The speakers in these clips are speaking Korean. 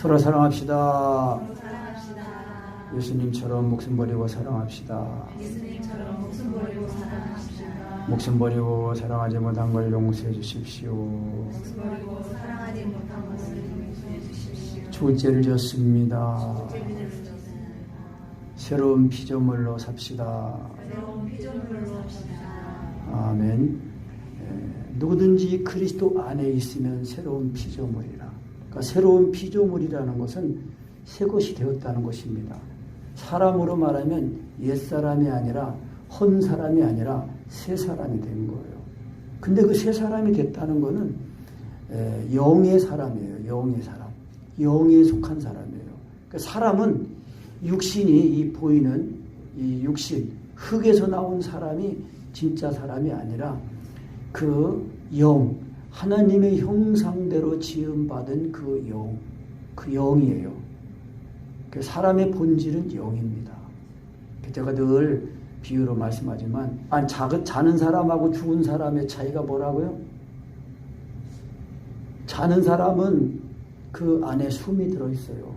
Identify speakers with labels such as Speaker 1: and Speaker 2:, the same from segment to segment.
Speaker 1: 서로 사랑합시다. 예수님처럼 목숨 버리고 사랑합시다. 목숨 버리고 사랑하지 못한 걸 용서해 주십시오. 죽을 죄를 졌습니다. 새로운 피조물로 삽시다. 아멘. 누구든지 그리스도 안에 있으면 새로운 피조물이라. 그러니까 새로운 피조물이라는 것은 새 것이 되었다는 것입니다. 사람으로 말하면 옛사람이 아니라 헌 사람이 아니라 새 사람이 된 거예요. 근데 그 새 사람이 됐다는 것은 영의 사람이에요. 영의 사람. 영에 속한 사람이에요. 그러니까 사람은 육신이 이 보이는 이 육신, 흙에서 나온 사람이 진짜 사람이 아니라 그 영, 하나님의 형상대로 지음받은 그 영, 그 영이에요. 그 사람의 본질은 영입니다. 제가 늘 비유로 말씀하지만, 자는 사람하고 죽은 사람의 차이가 뭐라고요? 자는 사람은 그 안에 숨이 들어있어요.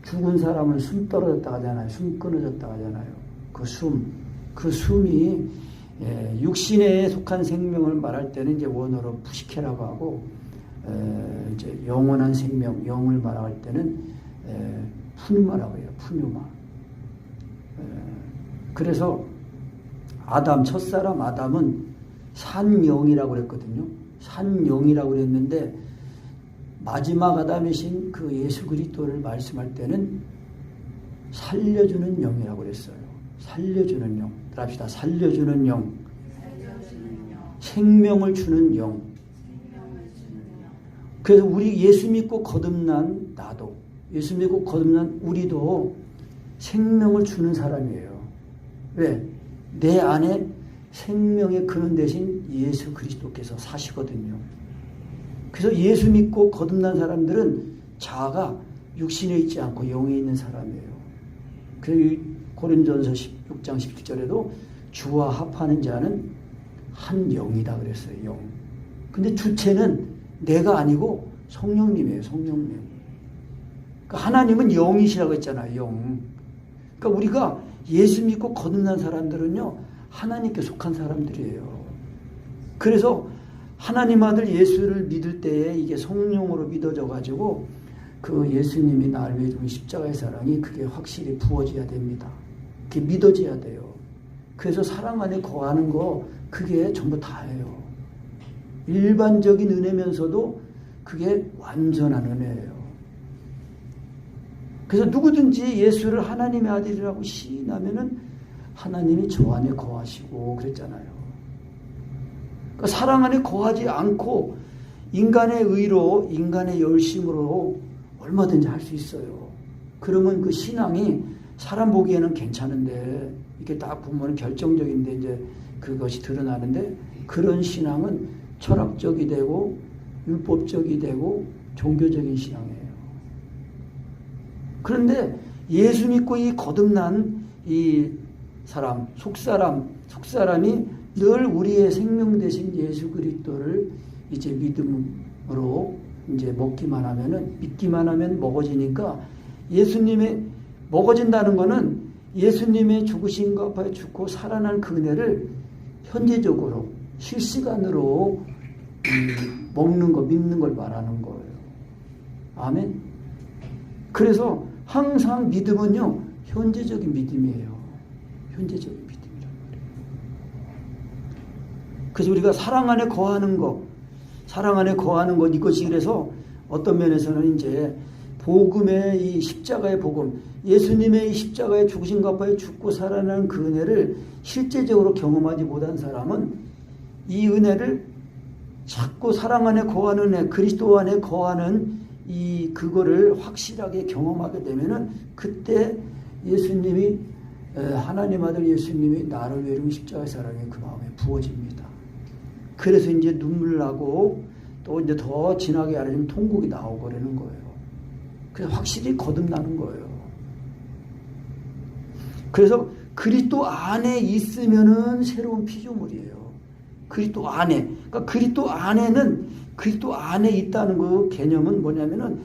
Speaker 1: 죽은 사람은 숨 떨어졌다 하잖아요. 숨 끊어졌다 하잖아요. 그 숨이 육신에 속한 생명을 말할 때는 이제 원어로 푸시케라고 하고, 이제 영원한 생명, 영을 말할 때는 푸뉴마라고 해요. 푸뉴마. 그래서 첫사람 아담은 산영이라고 그랬거든요. 산영이라고 그랬는데, 마지막 아담이신 그 예수 그리스도를 말씀할 때는 살려주는 영이라고 그랬어요. 살려주는 영. 합시다. 살려주는 영. 생명을 주는 영. 그래서 우리 예수 믿고 거듭난 나도, 예수 믿고 거듭난 우리도 생명을 주는 사람이에요. 왜? 내 안에 생명의 근원 대신 예수 그리스도께서 사시거든요. 그래서 예수 믿고 거듭난 사람들은 자아가 육신에 있지 않고 영에 있는 사람이에요. 그래서 고린도전서 16장 17절에도 주와 합하는 자는 한 영이다 그랬어요. 영. 근데 주체는 내가 아니고 성령님이에요. 성령님. 그러니까 하나님은 영이시라고 했잖아요. 영. 그러니까 우리가 예수 믿고 거듭난 사람들은요, 하나님께 속한 사람들이에요. 그래서 하나님 아들 예수를 믿을 때에 이게 성령으로 믿어져 가지고 그 예수님이 나를 위해 준 십자가의 사랑이 그게 확실히 부어져야 됩니다. 그게 믿어져야 돼요. 그래서 사랑 안에 거하는 거 그게 전부 다예요. 일반적인 은혜면서도 그게 완전한 은혜예요. 그래서 누구든지 예수를 하나님의 아들이라고 시인하면은 하나님이 저 안에 거하시고 그랬잖아요. 그러니까 사랑 안에 거하지 않고 인간의 의로, 인간의 열심으로 얼마든지 할 수 있어요. 그러면 그 신앙이 사람 보기에는 괜찮은데, 이게 딱 보면 결정적인데 이제 그것이 드러나는데, 그런 신앙은 철학적이 되고 율법적이 되고 종교적인 신앙이에요. 그런데 예수 믿고 이 거듭난 이 사람, 속사람이 늘 우리의 생명 대신 예수 그리스도를 이제 믿음으로 이제 믿기만 하면 먹어지니까, 예수님의 먹어진다는 것은 예수님의 죽으심과 부활에 죽고 살아난 그 은혜를 현재적으로 실시간으로 먹는 거, 믿는 걸 말하는 거예요. 아멘. 그래서 항상 믿음은요, 현재적인 믿음이에요. 현재적인 믿음이란 말이에요. 그래서 우리가 사랑 안에 거하는 것, 이것이 그래서 어떤 면에서는 이제 복음의 이 십자가의 복음, 예수님의 이 십자가의 죽으심과 부활에 죽고 살아난 그 은혜를 실제적으로 경험하지 못한 사람은 이 은혜를 자꾸 사랑 안에 거하는 은혜, 그리스도 안에 거하는 그거를 확실하게 경험하게 되면은 그때 예수님이, 하나님 아들 예수님이 나를 위해 십자가의 사랑이 그 마음에 부어집니다. 그래서 이제 눈물 나고 또 이제 더 진하게 알아지면 통곡이 나오고 그러는 거예요. 그래서 확실히 거듭나는 거예요. 그래서 그리스도 안에 있으면은 새로운 피조물이에요. 그리스도 안에. 그러니까 그리스도 안에 있다는 그 개념은 뭐냐면은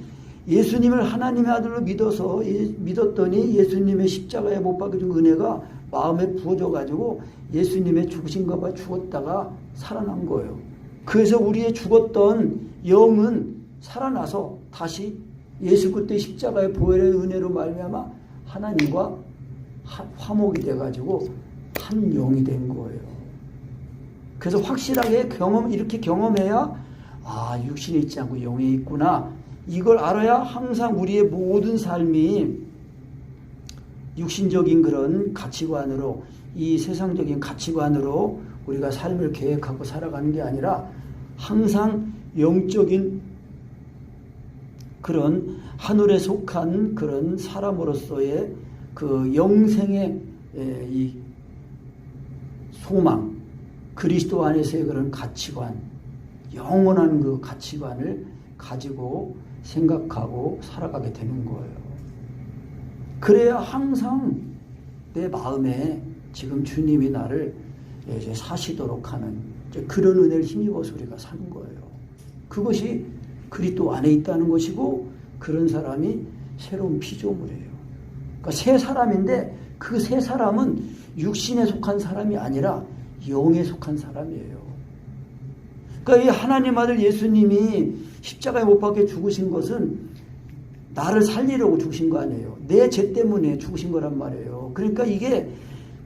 Speaker 1: 예수님을 하나님의 아들로 믿었더니 예수님의 십자가에 못 박혀준 은혜가 마음에 부어져 가지고 예수님의 죽으신가 봐 죽었다가 살아난 거예요. 그래서 우리의 죽었던 영은 살아나서 다시 예수 그리스도의 십자가의 보혈의 은혜로 말미암아 하나님과 화목이 돼 가지고 한 영이 된 거예요. 그래서 확실하게 이렇게 경험해야 육신에 있지 않고 영에 있구나. 이걸 알아야 항상 우리의 모든 삶이 육신적인 그런 가치관으로, 이 세상적인 가치관으로 우리가 삶을 계획하고 살아가는 게 아니라 항상 영적인 그런 하늘에 속한 그런 사람으로서의 그 영생의 이 소망, 그리스도 안에서의 그런 가치관, 영원한 그 가치관을 가지고 생각하고 살아가게 되는 거예요. 그래야 항상 내 마음에 지금 주님이 나를 이제 사시도록 하는 그런 은혜를 힘입어서 우리가 사는 거예요. 그것이 그리스도 안에 있다는 것이고, 그런 사람이 새로운 피조물이에요. 그러니까 새 사람인데 그 새 사람은 육신에 속한 사람이 아니라 영에 속한 사람이에요. 그러니까 이 하나님 아들 예수님이 십자가에 못 박혀 죽으신 것은 나를 살리려고 죽으신 거 아니에요. 내 죄 때문에 죽으신 거란 말이에요. 그러니까 이게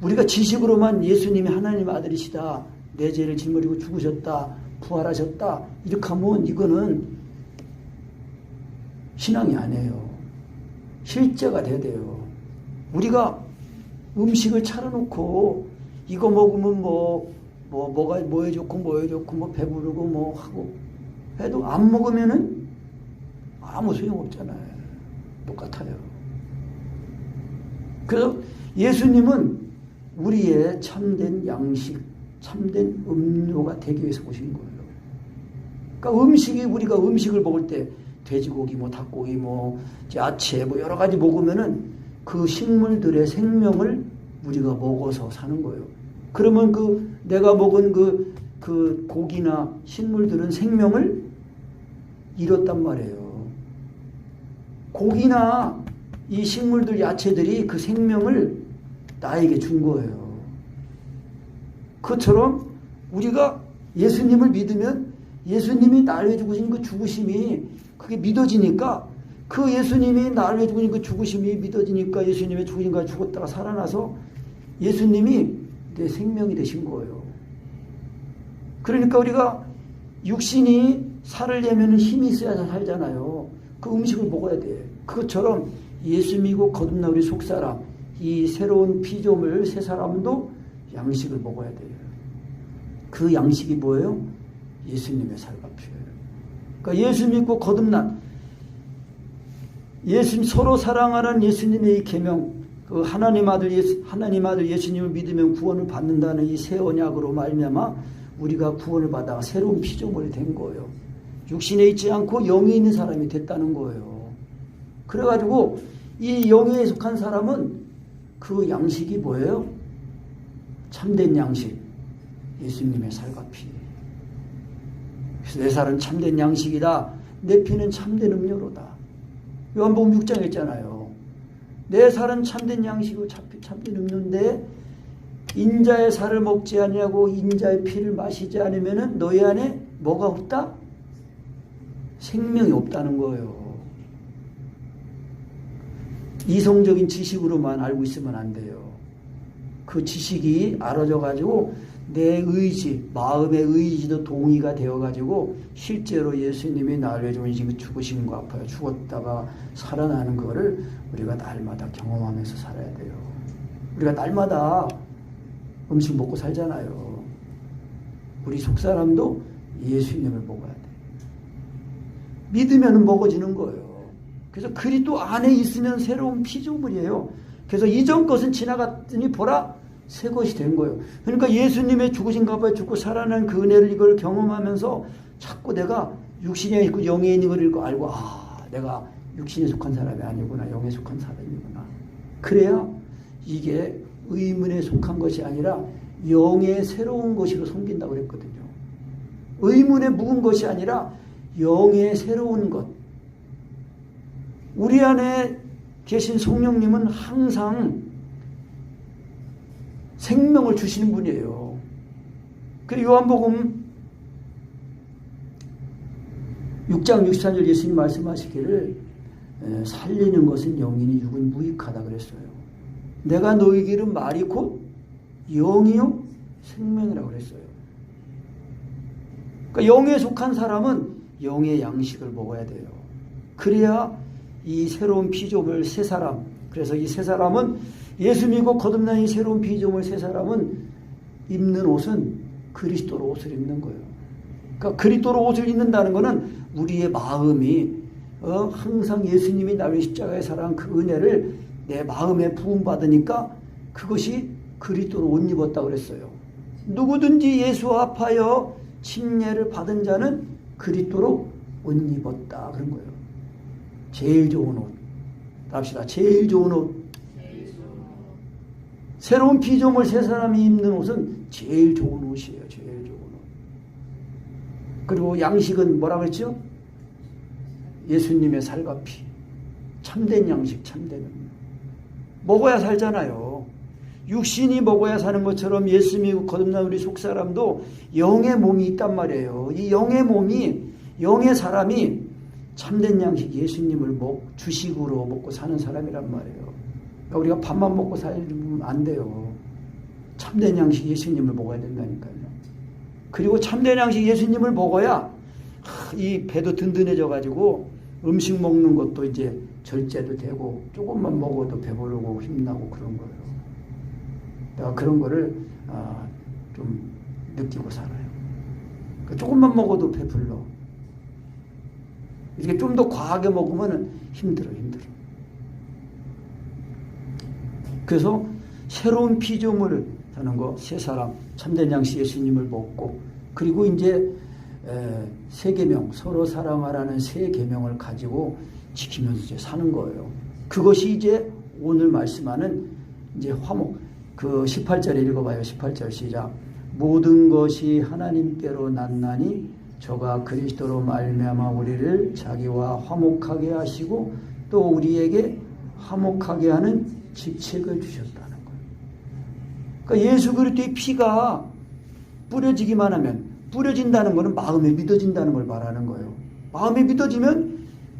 Speaker 1: 우리가 지식으로만 예수님이 하나님 아들이시다, 내 죄를 짊어지고 죽으셨다, 부활하셨다 이렇게 하면 이거는 신앙이 아니에요. 실제가 돼야 돼요. 우리가 음식을 차려놓고 이거 먹으면 뭐에 좋고 배부르고 하고 해도 안 먹으면은 아무 소용없잖아요. 똑같아요. 그래서 예수님은 우리의 참된 양식, 참된 음료가 되기 위해서 오신 거예요. 그러니까 우리가 음식을 먹을 때 돼지고기, 닭고기, 야채, 여러 가지 먹으면은 그 식물들의 생명을 우리가 먹어서 사는 거예요. 그러면 내가 먹은 그 고기나 식물들은 생명을 잃었단 말이에요. 고기나 이 식물들, 야채들이 그 생명을 나에게 준 거예요. 그처럼 우리가 예수님을 믿으면 예수님이 나를 위해 죽으신 그 죽으심이 그게 믿어지니까, 그 예수님이 나를 위해 죽으신 그 죽으심이 믿어지니까 예수님의 죽으신가 죽었다가 살아나서 예수님이 내 생명이 되신 거예요. 그러니까 우리가 육신이 살으려면 힘이 있어야 살잖아요. 그 음식을 먹어야 돼. 그것처럼 예수 믿고 거듭난 우리 속사람, 이 새로운 피조물 새 사람도 양식을 먹어야 돼요. 그 양식이 뭐예요? 예수님의 살과 피예요. 그러니까 예수 믿고 거듭난 서로 사랑하는 예수님의 이 계명, 그 하나님 아들 예수님을 믿으면 구원을 받는다는 이 새 언약으로 말미암아 우리가 구원을 받아 새로운 피조물이 된 거예요. 육신에 있지 않고 영에 있는 사람이 됐다는 거예요. 그래가지고 이 영에 속한 사람은 그 양식이 뭐예요? 참된 양식, 예수님의 살과 피. 그래서 내 살은 참된 양식이다, 내 피는 참된 음료로다. 요한복음 6장에 있잖아요. 내 살은 참된 양식이고 참된 음료인데 인자의 살을 먹지 아니하고 인자의 피를 마시지 않으면 너희 안에 뭐가 없다? 생명이 없다는 거예요. 이성적인 지식으로만 알고 있으면 안 돼요. 그 지식이 알아져 가지고 내 의지, 마음의 의지도 동의가 되어 가지고 실제로 예수님이 나를 위해 죽으신 거 아파요. 죽었다가 살아나는 거를 우리가 날마다 경험하면서 살아야 돼요. 우리가 날마다 음식 먹고 살잖아요. 우리 속사람도 예수님을 먹어야 돼. 믿으면 먹어지는 거예요. 그래서 그리스도 안에 있으면 새로운 피조물이에요. 그래서 이전 것은 지나갔더니 보라 새 것이 된 거예요. 그러니까 예수님의 죽으신 가봐에 죽고 살아난 그 은혜를 이걸 경험하면서 자꾸 내가 육신에 있고 영에 있는 걸 알고 내가 육신에 속한 사람이 아니구나, 영에 속한 사람이구나. 그래야 이게 의문에 속한 것이 아니라 영의 새로운 것으로 섬긴다고 그랬거든요. 의문에 묵은 것이 아니라 영의 새로운 것. 우리 안에 계신 성령님은 항상 생명을 주시는 분이에요. 그 요한복음 6장 64절 예수님 말씀하시기를 살리는 것은 영이니 육은 무익하다 그랬어요. 내가 너희에게 이른 말이 곧 영이요 생명이라고 그랬어요. 그러니까 영에 속한 사람은 영의 양식을 먹어야 돼요. 그래야 이 새로운 피조물 새 사람, 그래서 이 새 사람은 예수 믿고 거듭난 이 새로운 피조물 새 사람은 입는 옷은 그리스도로 옷을 입는 거예요. 그러니까 그리스도로 옷을 입는다는 것은 우리의 마음이 항상 예수님이 나를 십자가에 사랑한 그 은혜를 내 마음에 부음받으니까 그것이 그리스도로 옷 입었다고 그랬어요. 누구든지 예수 합하여 침례를 받은 자는 그리스도로 옷 입었다 그런 거예요. 제일 좋은 옷. 합시다. 제일 좋은 옷. 새로운 피조물 새 사람이 입는 옷은 제일 좋은 옷이에요. 제일 좋은 옷. 그리고 양식은 뭐라 그랬죠? 예수님의 살과 피. 참된 양식, 참된 먹어야 살잖아요. 육신이 먹어야 사는 것처럼 예수 믿고 거듭난 우리 속사람도 영의 몸이 있단 말이에요. 이 영의 몸이, 영의 사람이 참된 양식 예수님을 주식으로 먹고 사는 사람이란 말이에요. 그러니까 우리가 밥만 먹고 살면 안 돼요. 참된 양식 예수님을 먹어야 된다니까요. 그리고 참된 양식 예수님을 먹어야 이 배도 든든해져 가지고 음식 먹는 것도 이제 절제도 되고 조금만 먹어도 배부르고 힘나고 그런 거예요. 내가 그런 거를 좀 느끼고 살아요. 그러니까 조금만 먹어도 배불러. 이렇게 좀 더 과하게 먹으면 힘들어. 그래서 새로운 피조물을 사는 거, 새 사람, 참된 양식 예수님을 먹고, 그리고 이제 새 계명, 서로 사랑하라는 새 계명을 가지고 지키면서 이제 사는 거예요. 그것이 이제 오늘 말씀하는 이제 화목. 그 18절에 읽어봐요. 18절 시작. 모든 것이 하나님께로 났나니 저가 그리스도로 말미암아 우리를 자기와 화목하게 하시고 또 우리에게 화목하게 하는 직책을 주셨다는 거예요. 그러니까 예수 그리스도의 피가 뿌려지기만 하면, 뿌려진다는 것은 마음에 믿어진다는 걸 말하는 거예요. 마음에 믿어지면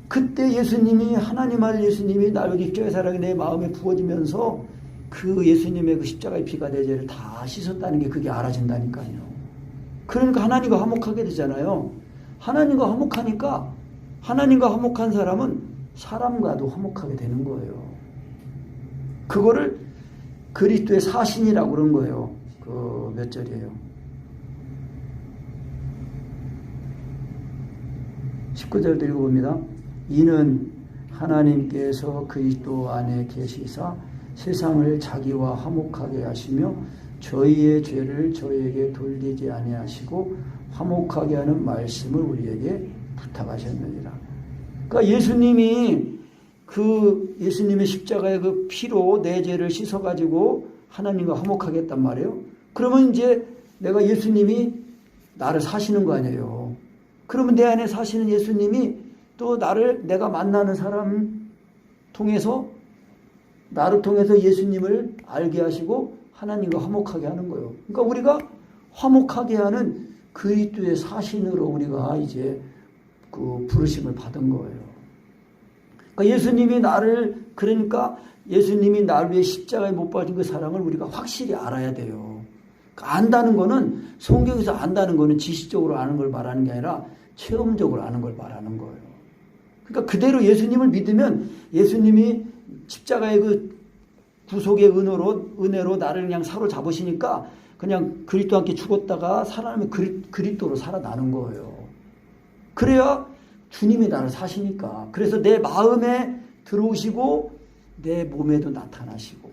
Speaker 1: 그때 예수님이, 하나님 알 예수님이 나를 십자가의 사랑이 내 마음에 부어지면서 그 예수님의 그 십자가의 피가 내 죄를 다 씻었다는 게 그게 알아진다니까요. 그러니까 하나님과 화목하게 되잖아요. 하나님과 화목하니까, 하나님과 화목한 사람은 사람과도 화목하게 되는 거예요. 그거를 그리스도의 사신이라고 그런 거예요. 그 몇 절이에요? 19절도 읽어봅니다. 이는 하나님께서 그리스도 안에 계시사 세상을 자기와 화목하게 하시며 저희의 죄를 저희에게 돌리지 아니하시고 화목하게 하는 말씀을 우리에게 부탁하셨느니라. 그러니까 예수님이 예수님의 십자가의 그 피로 내 죄를 씻어가지고 하나님과 화목하게 했단 말이에요. 그러면 이제 내가 예수님이 나를 사시는 거 아니에요. 그러면 내 안에 사시는 예수님이 또 내가 만나는 사람 통해서, 나를 통해서 예수님을 알게 하시고 하나님과 화목하게 하는 거예요. 그러니까 우리가 화목하게 하는 그리스도의 사신으로 우리가 이제 그 부르심을 받은 거예요. 그러니까 예수님이 나를 위해 십자가에 못 박힌 그 사랑을 우리가 확실히 알아야 돼요. 그러니까 안다는 거는, 성경에서 안다는 거는 지식적으로 아는 걸 말하는 게 아니라 체험적으로 아는 걸 말하는 거예요. 그러니까 그대로 예수님을 믿으면 예수님이 십자가의 그 구속의 은혜로 나를 그냥 사로잡으시니까 그냥 그리스도와 함께 죽었다가 살아나면 그리스도로 살아나는 거예요. 그래야 주님이 나를 사시니까. 그래서 내 마음에 들어오시고 내 몸에도 나타나시고.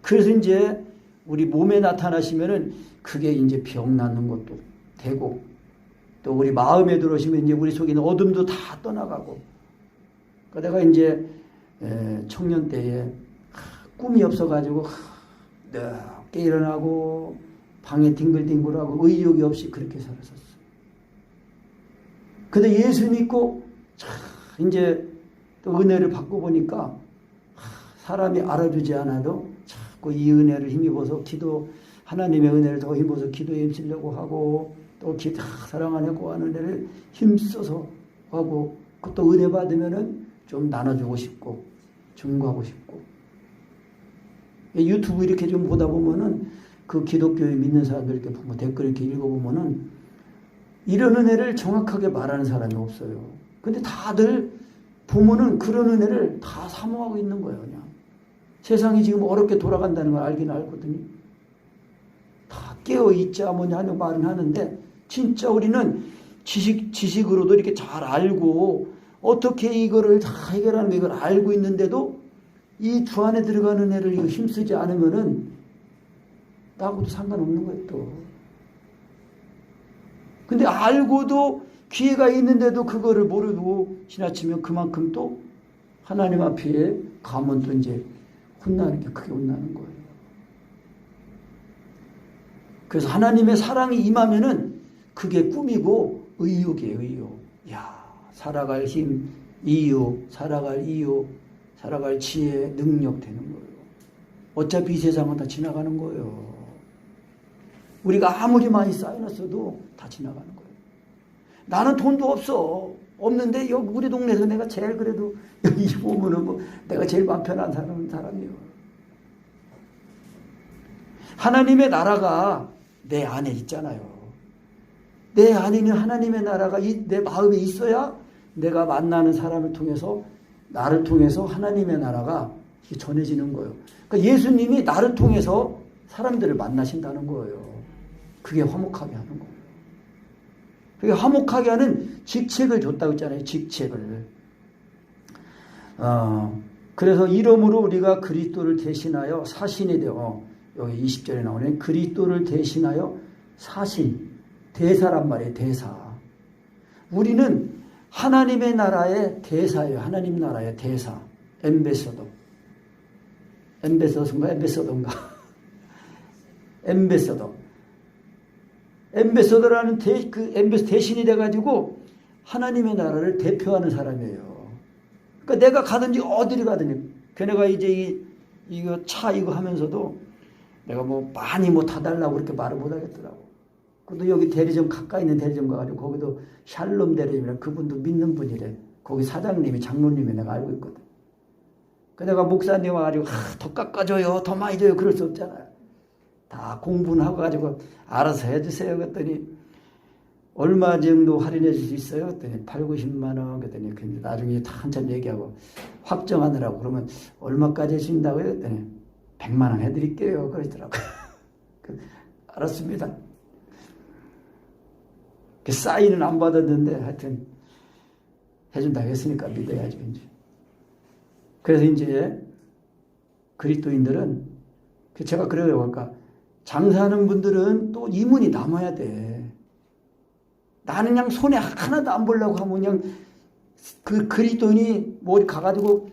Speaker 1: 그래서 이제 우리 몸에 나타나시면은 그게 이제 병 낫는 것도 되고, 또 우리 마음에 들어오시면 이제 우리 속에 있는 어둠도 다 떠나가고. 그러니까 내가 이제 청년 때에 꿈이 없어가지고 늦게 일어나고 방에 뒹굴뒹굴하고 의욕이 없이 그렇게 살았었어. 근데 예수 믿고 이제 또 은혜를 받고 보니까 사람이 알아주지 않아도 자꾸 이 은혜를 힘입어서 하나님의 은혜를 더 힘입어서 기도에 힘쓰려고 하고 또 사랑 안에 구하는 은혜를 힘써서 하고 또 은혜 받으면은 좀 나눠주고 싶고 증거하고 싶고 유튜브 이렇게 좀 보다 보면은 그 기독교에 믿는 사람들 이렇게 보면 댓글 이렇게 읽어보면은 이런 은혜를 정확하게 말하는 사람이 없어요. 근데 다들 보면은 그런 은혜를 다 사모하고 있는 거예요. 그냥 세상이 지금 어렵게 돌아간다는 걸 알긴 알거든요. 다 깨어있자 뭐냐 하는 말은 하는데 진짜 우리는 지식으로도 이렇게 잘 알고 어떻게 이거를 다 해결하는 거 이걸 알고 있는데도 이 주 안에 들어가는 은혜를 이거 힘쓰지 않으면은 나하고도 상관없는 거예요 또. 근데 알고도 기회가 있는데도 그거를 모르고 지나치면 그만큼 또 하나님 앞에 가면 또 이제 혼나는 게 크게 혼나는 거예요. 그래서 하나님의 사랑이 임하면은 그게 꿈이고 의욕이에요, 의욕. 야, 살아갈 힘, 살아갈 지혜, 능력 되는 거예요. 어차피 이 세상은 다 지나가는 거예요. 우리가 아무리 많이 쌓여놨어도 다 지나가는 거예요. 나는 돈도 없는데 여기 우리 동네에서 내가 제일 그래도 여기 보면은 뭐 내가 제일 마음 편한 사람이에요. 하나님의 나라가 내 안에 있잖아요. 내 안에 있는 하나님의 나라가 내 마음에 있어야 내가 만나는 사람을 통해서 나를 통해서 하나님의 나라가 전해지는 거예요. 그러니까 예수님이 나를 통해서 사람들을 만나신다는 거예요. 그게 화목하게 하는 거예요. 그게 화목하게 하는 직책을 줬다고 했잖아요. 직책을. 그래서 이러므로 우리가 그리스도를 대신하여 사신이 되어 여기 20절에 나오는 그리스도를 대신하여 사신 대사란 말이에요. 대사. 우리는 하나님의 나라의 대사예요. 하나님 나라의 대사. 엠베서더인가? 엠베서더라는 엠베서 대신이 돼가지고 하나님의 나라를 대표하는 사람이에요. 그러니까 내가 가든지 어디를 가든지 걔네가 이제 이거 차 이거 하면서도 내가 뭐 많이 뭐 타달라고 그렇게 말을 못 하겠더라고. 근데 여기 대리점 가까이 있는 대리점 가가지고 거기도 샬롬 대리점이라 그분도 믿는 분이래. 거기 사장님이 장로님이 내가 알고 있거든. 그 내가 목사님 와가지고 더 깎아줘요, 더 많이 줘요 그럴 수 없잖아요. 다 공부는 하고 가지고 알아서 해주세요. 그랬더니 얼마 정도 할인해 줄 수 있어요? 그랬더니 8, 90만 원. 그랬더니 나중에 한참 얘기하고 확정하느라고 그러면 얼마까지 해준다고요? 그랬더니 100만 원 해드릴게요. 그러더라고요. 알았습니다. 사인은 안 받았는데 하여튼 해준다고 했으니까 믿어야죠. 이제. 그래서 이제 그리스도인들은 제가 그래요. 그러니까 장사하는 분들은 또 이문이 남아야 돼. 나는 그냥 손에 하나도 안 보려고 하면 그냥 그 그리스도인이 뭐 어디 가가지고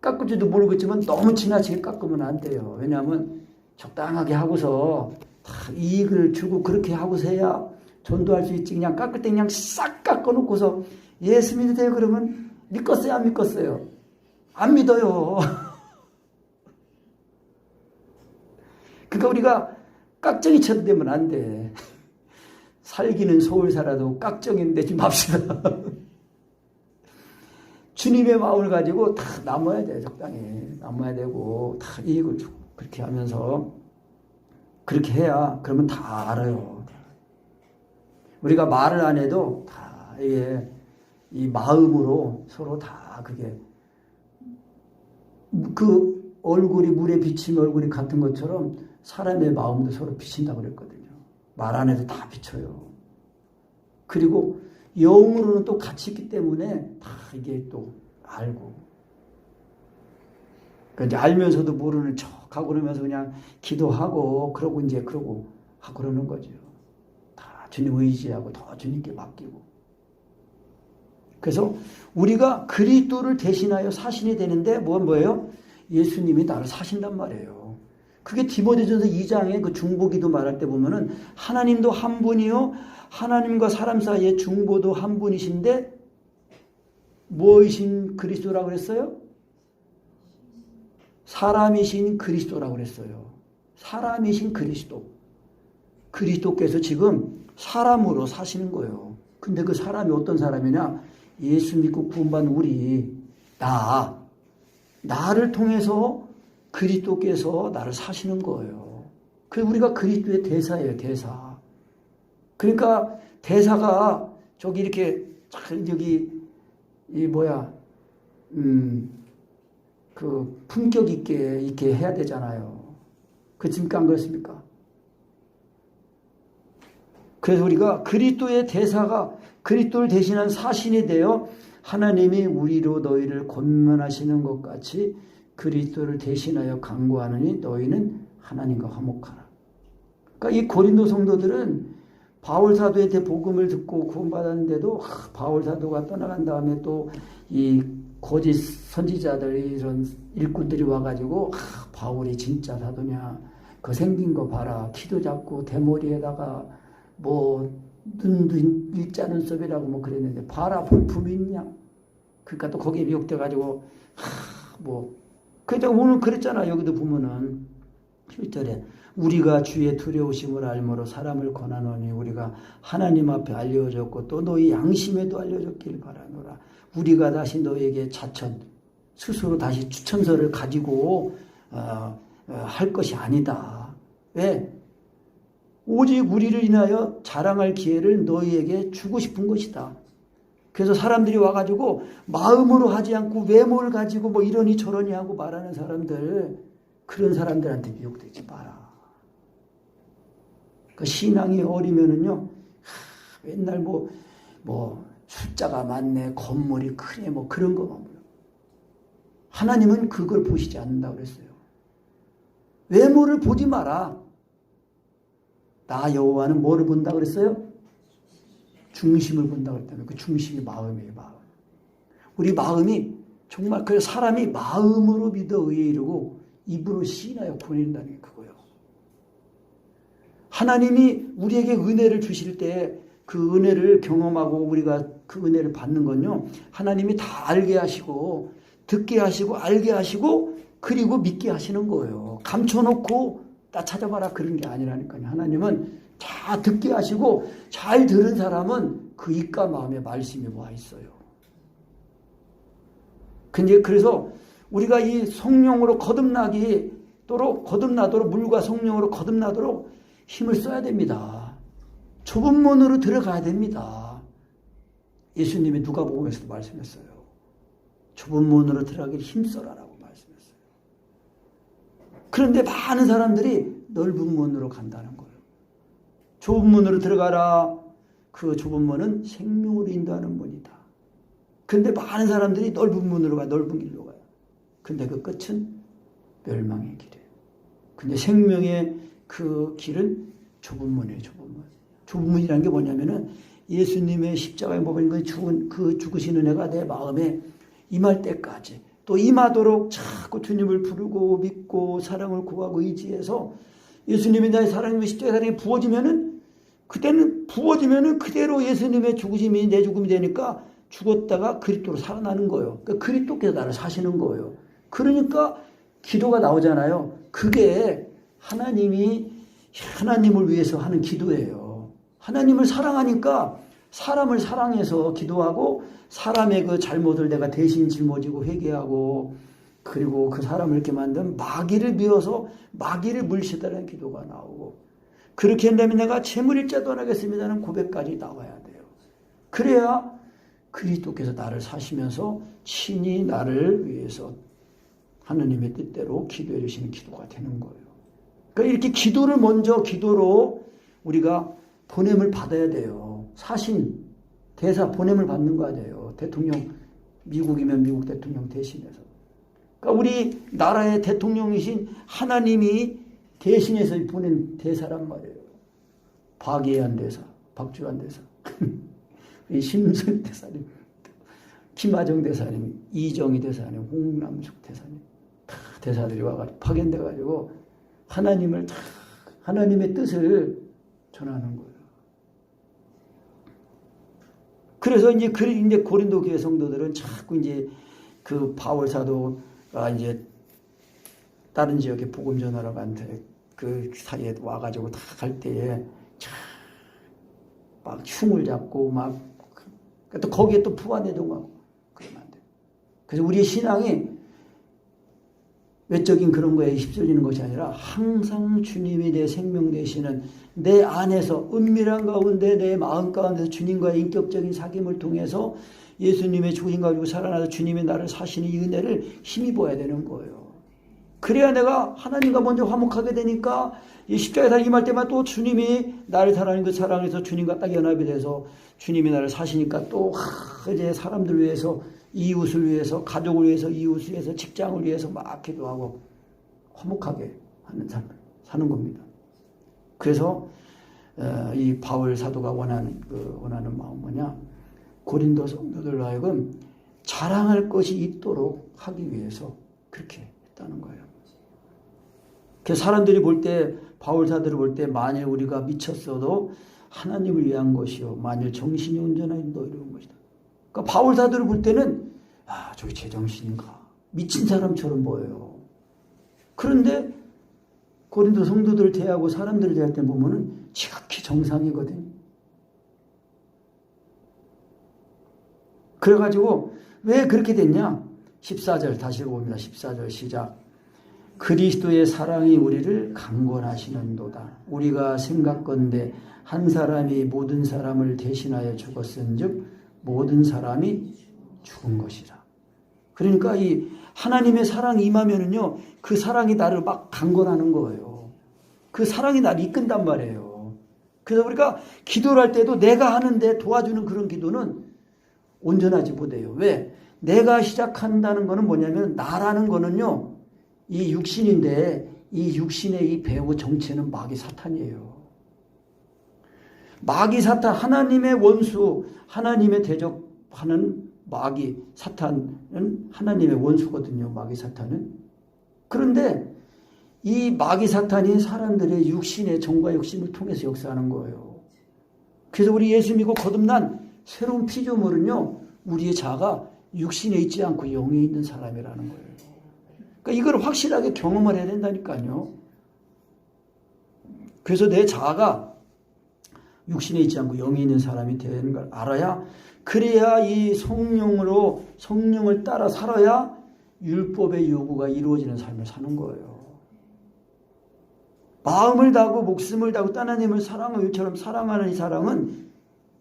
Speaker 1: 깎을지도 모르겠지만 너무 지나치게 깎으면 안 돼요. 왜냐하면 적당하게 하고서 이익을 주고 그렇게 하고서 해야 전도할 수 있지. 그냥 깎을 때 그냥 싹 깎아놓고서 예수 믿으세요 그러면 믿겠어요 안 믿겠어요? 안 믿어요. 그러니까 우리가 깍정이처럼 되면 안 돼. 살기는 서울 살아도 깍정이 되지 맙시다. 주님의 마음을 가지고 다 남아야 돼. 적당히 남아야 되고 다 이익을 주고 그렇게 하면서 그렇게 해야 그러면 다 알아요. 우리가 말을 안 해도 다 이게 이 마음으로 서로 다 그게 그 얼굴이 물에 비치면 얼굴이 같은 것처럼 사람의 마음도 서로 비친다고 그랬거든요. 말 안 해도 다 비쳐요. 그리고 영으로는 또 같이 있기 때문에 다 이게 또 알고. 그러니까 이제 알면서도 모르는 척하고 그러면서 그냥 기도하고 그러고 이제 그러고 하고 그러는 거죠. 다 주님 의지하고 더 주님께 맡기고. 그래서 우리가 그리스도를 대신하여 사신이 되는데 뭐예요? 예수님이 나를 사신단 말이에요. 그게 디모데전서 2장의 그 중보기도 말할 때 보면은 하나님도 한 분이요 하나님과 사람 사이의 중보도 한 분이신데 무엇이신 그리스도라고 그랬어요? 사람이신 그리스도라고 그랬어요. 사람이신 그리스도. 그리스도께서 지금 사람으로 사시는 거예요. 근데 그 사람이 어떤 사람이냐? 예수 믿고 구원받은 우리, 나를 통해서 그리스도께서 나를 사시는 거예요. 그래서 우리가 그리스도의 대사예요, 대사. 그러니까 대사가 저기 이렇게 여기 그 품격 있게 해야 되잖아요. 그렇습니까? 안 그렇습니까? 그래서 우리가 그리스도의 대사가 그리스도를 대신한 사신이 되어 하나님이 우리로 너희를 권면하시는 것 같이 그리스도를 대신하여 간구하느니 너희는 하나님과 화목하라. 그러니까 이 고린도 성도들은 바울 사도의 복음을 듣고 구원받았는데도 바울 사도가 떠나간 다음에 또 이 거짓 선지자들 이런 일꾼들이 와가지고 바울이 진짜 사도냐? 그 생긴 거 봐라. 키도 작고 대머리에다가 눈도 일자 눈썹이라고 그랬는데 봐라 볼품이 있냐? 그러니까 또 거기에 미혹돼가지고 그러니까 오늘 그랬잖아. 여기도 보면은 1절에 우리가 주의 두려우심을 알므로 사람을 권하노니 우리가 하나님 앞에 알려졌고 또 너희 양심에도 알려졌길 바라노라. 우리가 다시 너에게 스스로 다시 추천서를 가지고 할 것이 아니다. 왜? 오직 우리를 인하여 자랑할 기회를 너희에게 주고 싶은 것이다. 그래서 사람들이 와가지고 마음으로 하지 않고 외모를 가지고 이러니 저러니 하고 말하는 사람들, 그런 사람들한테 미혹되지 마라. 그 신앙이 어리면은요, 맨날 숫자가 많네, 건물이 크네, 그런 거만. 하나님은 그걸 보시지 않는다고 그랬어요. 외모를 보지 마라. 나 여호와는 뭐를 본다고 그랬어요? 중심을 본다고 그랬다면 그 중심이 마음이에요, 마음. 우리 마음이 정말 그 사람이 마음으로 믿어 의에 이르고 입으로 시인하여 구원한다는 게 그거예요. 하나님이 우리에게 은혜를 주실 때 그 은혜를 경험하고 우리가 그 은혜를 받는 건요, 하나님이 다 알게 하시고 듣게 하시고 알게 하시고 그리고 믿게 하시는 거예요. 감춰놓고 나 찾아봐라 그런 게 아니라니까요. 하나님은 다 듣게 하시고 잘 들은 사람은 그 입과 마음에 말씀이 와 있어요. 근데 그래서 우리가 이 성령으로 거듭나도록 물과 성령으로 거듭나도록 힘을 써야 됩니다. 좁은 문으로 들어가야 됩니다. 예수님이 누가복음에서도 말씀했어요. 좁은 문으로 들어가길 힘써라라고 말씀했어요. 그런데 많은 사람들이 넓은 문으로 간다는 거예요. 좁은 문으로 들어가라. 그 좁은 문은 생명으로 인도하는 문이다. 그런데 많은 사람들이 넓은 문으로 가요. 넓은 길로 가요. 근데 그 끝은 멸망의 길이에요. 근데 생명의 그 길은 좁은 문이에요. 좁은 문. 좁은 문이라는 게 뭐냐면은 예수님의 십자가에 못 박힌 그 죽으신 은혜가 내 마음에 임할 때까지 또 임하도록 자꾸 주님을 부르고 믿고 사랑을 구하고 의지해서 예수님이 나의 사랑이며 십자가의 사랑이 부어지면은 그대로 예수님의 죽으심이 내 죽음이 되니까 죽었다가 그리스도로 살아나는 거예요. 그러니까 그리스도께서 나를 사시는 거예요. 그러니까 기도가 나오잖아요. 그게 하나님을 위해서 하는 기도예요. 하나님을 사랑하니까 사람을 사랑해서 기도하고 사람의 그 잘못을 내가 대신 짊어지고 회개하고 그리고 그 사람을 이렇게 만든 마귀를 미워서 마귀를 물시다라는 기도가 나오고 그렇게 한다면 내가 재물일자도 안 하겠습니다는 고백까지 나와야 돼요. 그래야 그리스도께서 나를 사시면서 친히 나를 위해서 하느님의 뜻대로 기도해 주시는 기도가 되는 거예요. 그러니까 이렇게 기도로 우리가 보냄을 받아야 돼요. 사신, 대사 보냄을 받는 거야 돼요. 대통령, 미국이면 미국 대통령 대신해서. 그러니까 우리 나라의 대통령이신 하나님이 대신해서 보낸 대사란 말이에요. 박예한 대사, 박주환 대사, 심승 대사님, 김하정 대사님, 이정희 대사님, 홍남숙 대사님, 다 대사들이 와가지고 파견돼가지고 하나님의 뜻을 전하는 거예요. 그래서 이제 고린도 교회 성도들은 자꾸 이제 그 바울 사도가 이제 다른 지역에 복음 전하러 간데 그 사이에 와가지고 다 갈 때에 막 흉을 잡고 막 또 거기에 또 부안해동하고 그러면 안 돼. 그래서 우리의 신앙이 외적인 그런 거에 휩쓸리는 것이 아니라 항상 주님이 내 생명 되시는 내 안에서 은밀한 가운데 내 마음 가운데서 주님과의 인격적인 사귐을 통해서 예수님의 죽으신 가지고 살아나서 주님이 나를 사시는 이 은혜를 힘입어야 되는 거예요. 그래야 내가 하나님과 먼저 화목하게 되니까 이 십자가에 살 임할 때만 또 주님이 나를 사랑하는 그 사랑에서 주님과 딱 연합이 돼서 주님이 나를 사시니까 또 이제 사람들 위해서 이웃을 위해서 가족을 위해서 이웃을 위해서 직장을 위해서 막 기도하고 화목하게 하는 삶을 사는 겁니다. 그래서 이 바울 사도가 원하는 마음 뭐냐? 고린도 성도들로 하여금 자랑할 것이 있도록 하기 위해서 그렇게 했다는 거예요. 그래서 사람들이 볼 때 바울 사도를 볼 때 만일 우리가 미쳤어도 하나님을 위한 것이요 만일 정신이 온전하니 너 이런 것이다. 그러니까 바울 사도를 볼 때는 저기 제정신인가 미친 사람처럼 보여요. 그런데 고린도 성도들을 대하고 사람들을 대할 때 보면은 지극히 정상이거든요. 그래가지고 왜 그렇게 됐냐? 14절 다시 읽어봅니다. 14절 시작. 그리스도의 사랑이 우리를 강권하시는도다. 우리가 생각건대 한 사람이 모든 사람을 대신하여 죽었은즉 모든 사람이 죽은 것이라. 그러니까 이 하나님의 사랑이 임하면은요, 그 사랑이 나를 막 강권하는 거예요. 그 사랑이 나를 이끈단 말이에요. 그래서 우리가 기도를 할 때도 내가 하는데 도와주는 그런 기도는 온전하지 못해요. 왜? 내가 시작한다는 거는 뭐냐면 나라는 거는요, 이 육신인데 이 육신의 이 배후 정체는 마귀 사탄이에요. 마귀 사탄, 하나님의 원수, 하나님의 대적하는 마귀 사탄은 하나님의 원수거든요. 마귀 사탄은. 그런데 이 마귀 사탄이 사람들의 육신의 정과 욕심을 통해서 역사하는 거예요. 그래서 우리 예수 믿고 거듭난 새로운 피조물은요, 우리의 자아가 육신에 있지 않고 영에 있는 사람이라는 거예요. 그러니까 이걸 확실하게 경험을 해야 된다니까요. 그래서 내 자아가 육신에 있지 않고 영에 있는 사람이 되는 걸 알아야, 그래야 이 성령을 따라 살아야 율법의 요구가 이루어지는 삶을 사는 거예요. 마음을 다하고 목숨을 다하고 하나님을 사랑하기처럼 사랑하는 이 사랑은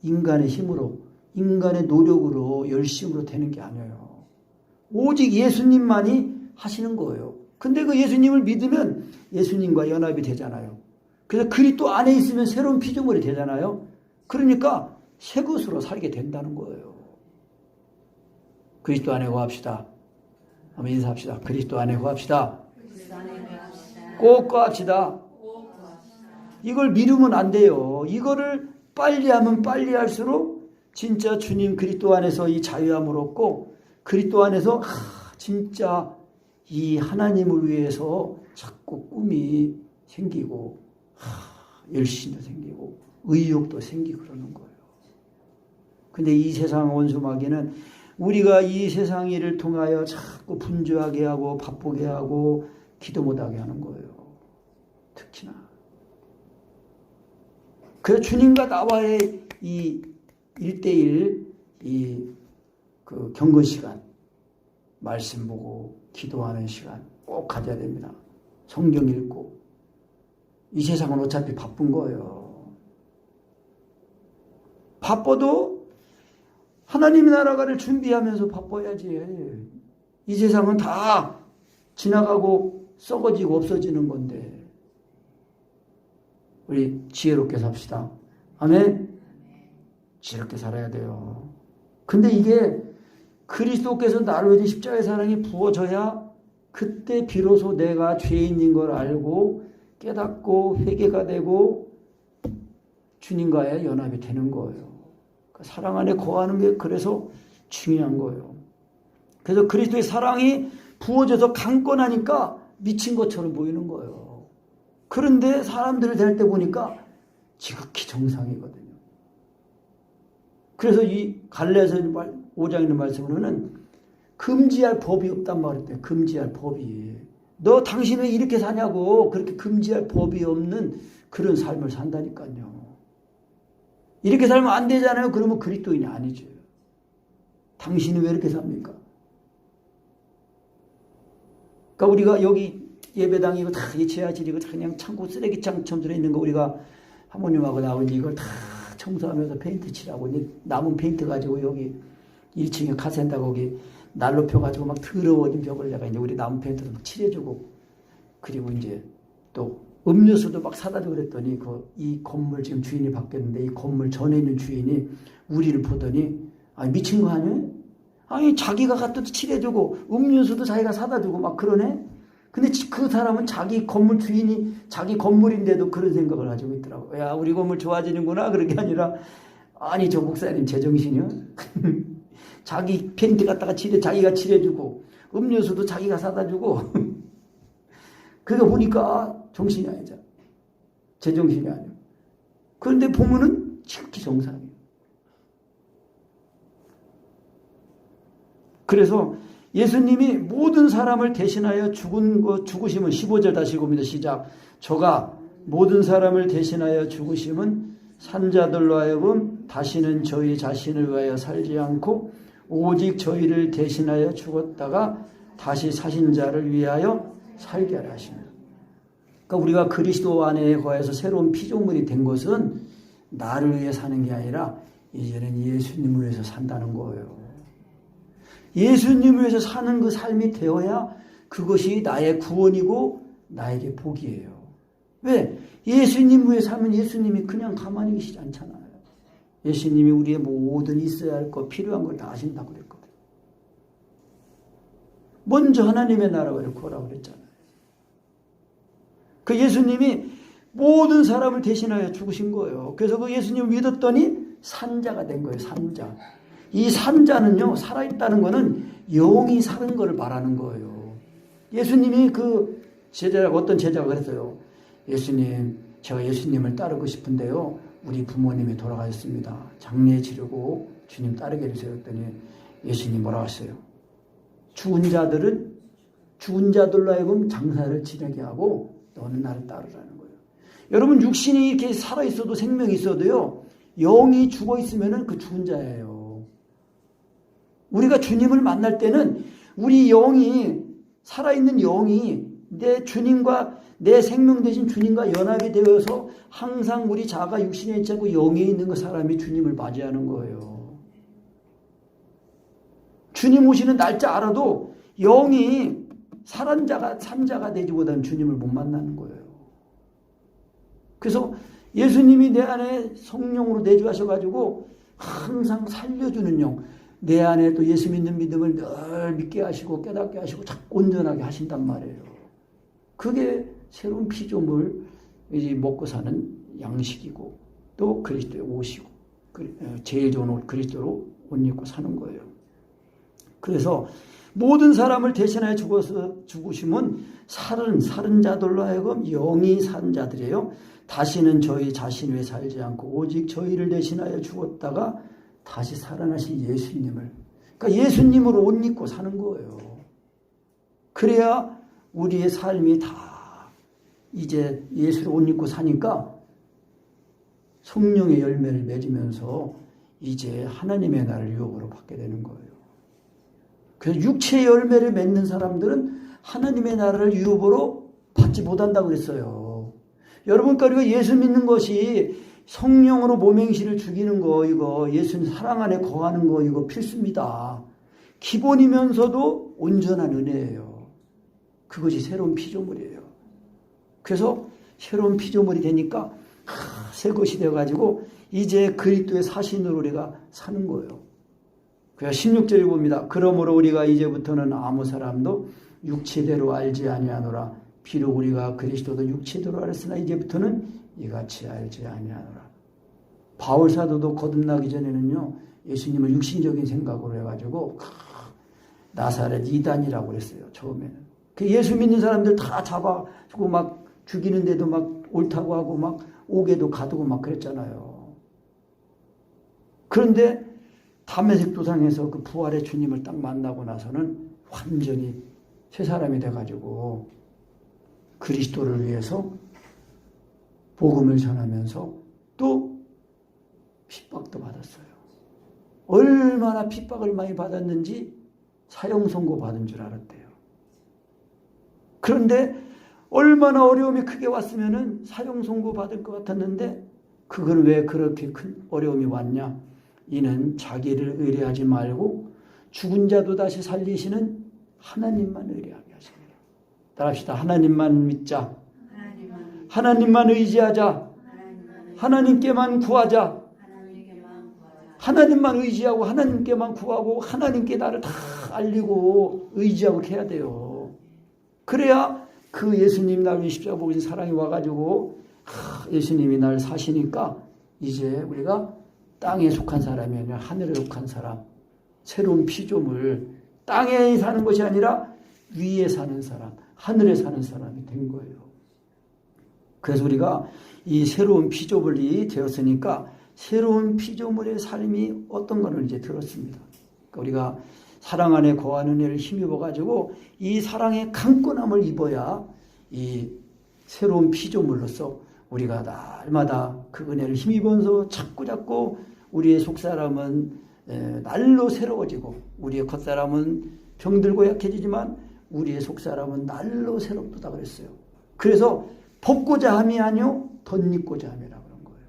Speaker 1: 인간의 힘으로, 인간의 노력으로, 열심으로 되는 게 아니에요. 오직 예수님만이 하시는 거예요. 근데 그 예수님을 믿으면 예수님과 연합이 되잖아요. 그래서 그리스도 안에 있으면 새로운 피조물이 되잖아요. 그러니까 새 것으로 살게 된다는 거예요. 그리스도 안에 거합시다. 한번 인사합시다. 그리스도 안에 거합시다. 꼭 거합시다. 이걸 미루면 안 돼요. 이거를 빨리 하면 빨리 할수록 진짜 주님 그리스도 안에서 이 자유함을 얻고 그리스도 안에서 진짜 이 하나님을 위해서 자꾸 꿈이 생기고 열심도 생기고 의욕도 생기고 그러는 거예요. 근데 이 세상 원수 마귀는 우리가 이 세상 일을 통하여 자꾸 분주하게 하고 바쁘게 하고 기도 못하게 하는 거예요. 특히나. 그래서 주님과 나와의 이 1대1 그 경건 시간, 말씀 보고 기도하는 시간 꼭 가져야 됩니다. 성경 읽고. 이 세상은 어차피 바쁜 거예요. 바빠도 하나님의 나라가를 준비하면서 바빠야지. 이 세상은 다 지나가고 썩어지고 없어지는 건데 우리 지혜롭게 삽시다. 아멘. 지혜롭게 살아야 돼요. 근데 이게 그리스도께서 나를 위해 십자가의 사랑이 부어져야 그때 비로소 내가 죄인인 걸 알고 깨닫고 회개가 되고 주님과의 연합이 되는 거예요. 사랑 안에 거하는 게 그래서 중요한 거예요. 그래서 그리스도의 사랑이 부어져서 강권하니까 미친 것처럼 보이는 거예요. 그런데 사람들을 대할 때 보니까 지극히 정상이거든요. 그래서 이 갈라디아서 5장에 있는 말씀으로는 금지할 법이 없단 말이에요. 금지할 법이. 너 당신 왜 이렇게 사냐고. 그렇게 금지할 법이 없는 그런 삶을 산다니까요. 이렇게 살면 안 되잖아요. 그러면 그리스도인이 아니죠. 당신이 왜 이렇게 삽니까? 그러니까 우리가 여기 예배당이고 다 지하실이고 그냥 창고 쓰레기장처럼 들어있는 거 우리가 하모님하고 나오니 이걸 다 청소하면서 페인트 칠하고 이제 남은 페인트 가지고 여기 1층에 카센터 거기 난로 펴가지고 막 더러워진 벽을 내가 이제 우리 남은 페인트로 막 칠해주고 그리고 이제 또 음료수도 막 사다 주고 그랬더니 이 건물 지금 주인이 바뀌었는데 이 건물 전에 있는 주인이 우리를 보더니 아니 미친 거 아니에요? 아니 자기가 갖다 칠해주고 음료수도 자기가 사다 주고 막 그러네? 근데 그 사람은 자기 건물 주인이 자기 건물인데도 그런 생각을 가지고 있더라고. 야 우리 건물 좋아지는구나. 그런 게 아니라 아니 저 목사님 제정신이요? 자기 페인트 갖다가 자기가 칠해주고 음료수도 자기가 사다 주고 그러다 보니까 정신이 아니죠. 제정신이 아니에요. 그런데 보면은 지극히 정상이에요. 그래서 예수님이 모든 사람을 대신하여 죽으심은 15절 다시 봅니다. 시작. 저가 모든 사람을 대신하여 죽으심은 산자들로 하여금 다시는 저희 자신을 위하여 살지 않고 오직 저희를 대신하여 죽었다가 다시 사신 자를 위하여 살게 하려 하십니다. 그러니까 우리가 그리스도 안에 거해서 새로운 피조물이 된 것은 나를 위해 사는 게 아니라 이제는 예수님을 위해서 산다는 거예요. 예수님을 위해서 사는 그 삶이 되어야 그것이 나의 구원이고 나에게 복이에요. 왜? 예수님 위해 살면 예수님이 그냥 가만히 계시지 않잖아요. 예수님이 우리의 모든 있어야 할 것, 필요한 걸 다 아신다고 그랬거든요. 먼저 하나님의 나라를 구하라고 그랬잖아요. 그 예수님이 모든 사람을 대신하여 죽으신 거예요. 그래서 그 예수님을 믿었더니 산자가 된 거예요. 산자. 이 산자는요, 살아있다는 거는 영이 사는 것을 말하는 거예요. 예수님이 어떤 제자가 그랬어요. 예수님, 제가 예수님을 따르고 싶은데요. 우리 부모님이 돌아가셨습니다. 장례 치르고 주님 따르게 해주세요. 했더니 예수님 뭐라고 하셨어요? 죽은 자들로 하여금 장사를 지내게 하고 너는 나를 따르라는 거예요. 여러분 육신이 이렇게 살아있어도 생명이 있어도요. 영이 죽어있으면 그 죽은 자예요. 우리가 주님을 만날 때는 우리 영이 살아있는 영이 내 주님과 내 생명 대신 주님과 연합이 되어서 항상 우리 자가 육신에 있지 않고 영에 있는 그 사람이 주님을 맞이하는 거예요. 주님 오시는 날짜 알아도 영이 산자가 되지 못하면 주님을 못 만나는 거예요. 그래서 예수님이 내 안에 성령으로 내주하셔가지고 항상 살려주는 영, 내 안에 또 예수 믿는 믿음을 늘 믿게 하시고 깨닫게 하시고 자꾸 온전하게 하신단 말이에요. 그게 새로운 피조물 먹고 사는 양식이고 또 그리스도의 옷이고 제일 좋은 옷 그리스도로 옷 입고 사는 거예요. 그래서 모든 사람을 대신하여 죽으심은 살은 자들로 하여금 영이 산 자들이에요. 다시는 저희 자신 위에 살지 않고 오직 저희를 대신하여 죽었다가 다시 살아나신 예수님을, 그러니까 예수님으로 옷 입고 사는 거예요. 그래야 우리의 삶이 다 이제 예수로 옷 입고 사니까 성령의 열매를 맺으면서 이제 하나님의 나라를 유업으로 받게 되는 거예요. 그래서 육체의 열매를 맺는 사람들은 하나님의 나라를 유업으로 받지 못한다고 그랬어요. 여러분, 우리가 예수 믿는 것이 성령으로 몸행실을 죽이는 거, 이거 예수님 사랑 안에 거하는 거, 이거 필수입니다. 기본이면서도 온전한 은혜예요. 그것이 새로운 피조물이에요. 그래서 새로운 피조물이 되니까 새 것이 되어가지고 이제 그리스도의 사신으로 우리가 사는 거예요. 그래서 16절에 봅니다. 그러므로 우리가 이제부터는 아무 사람도 육체대로 알지 아니하노라. 비록 우리가 그리스도도 육체대로 알았으나 이제부터는 이같이 알지 아니하노라. 바울 사도도 거듭나기 전에는요, 예수님을 육신적인 생각으로 해가지고 나사렛 이단이라고 그랬어요. 처음에는. 그 예수 믿는 사람들 다 잡아주고 막 죽이는데도 막 옳다고 하고 막 옥에도 가두고 막 그랬잖아요. 그런데 담에색 도상에서 그 부활의 주님을 딱 만나고 나서는 완전히 새 사람이 돼가지고 그리스도를 위해서 복음을 전하면서 또 핍박도 받았어요. 얼마나 핍박을 많이 받았는지 사형 선고 받은 줄 알았대요. 그런데 얼마나 어려움이 크게 왔으면은 사형 선고 받을 것 같았는데 그건 왜 그렇게 큰 어려움이 왔냐? 이는 자기를 의뢰하지 말고 죽은 자도 다시 살리시는 하나님만 의뢰하게 하십니다. 따라합시다. 하나님만 믿자. 하나님만 의지하자. 하나님께만 구하자. 하나님만 의지하고 하나님께만 구하고 하나님께 나를 다 알리고 의지하고 해야 돼요. 그래야 그 예수님 나를 십자가 보신 사랑이 와가지고 예수님이 날 사시니까 이제 우리가 땅에 속한 사람이 아니라 하늘에 속한 사람, 새로운 피조물, 땅에 사는 것이 아니라 위에 사는 사람, 하늘에 사는 사람이 된 거예요. 그래서 우리가 이 새로운 피조물이 되었으니까 새로운 피조물의 삶이 어떤 거를 이제 들었습니다. 그러니까 우리가 사랑 안에 거하는 애를 힘입어가지고 이 사랑의 강건함을 입어야 이 새로운 피조물로서 우리가 날마다 그 은혜를 힘입어서 자꾸 우리의 속사람은 날로 새로워지고 우리의 겉사람은 병들고 약해지지만 우리의 속사람은 날로 새롭다 그랬어요. 그래서 벗고자 함이 아니요 덧입고자 함이라고 그런 거예요.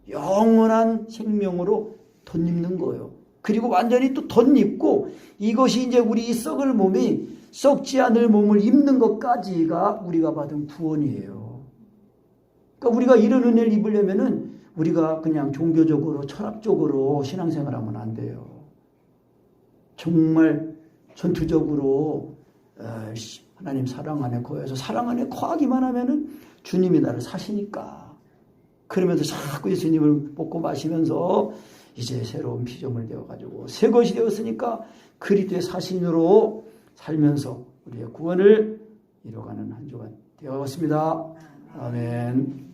Speaker 1: 영원한 생명으로 덧입는 거예요. 그리고 완전히 또 덧입고 이것이 이제 우리 썩을 몸이 썩지 않을 몸을 입는 것까지가 우리가 받은 구원이에요. 그러니까 우리가 이런 은혜를 입으려면은 우리가 그냥 종교적으로 철학적으로 신앙생활하면 안 돼요. 정말 전투적으로 하나님 사랑 안에 거해서 사랑 안에 거하기만 하면은 주님이 나를 사시니까 그러면서 자꾸 예수님을 먹고 마시면서 이제 새로운 피조물 되어가지고 새 것이 되었으니까 그리스도의 사신으로 살면서 우리의 구원을 이뤄가는 한 주간 되었습니다. 아멘.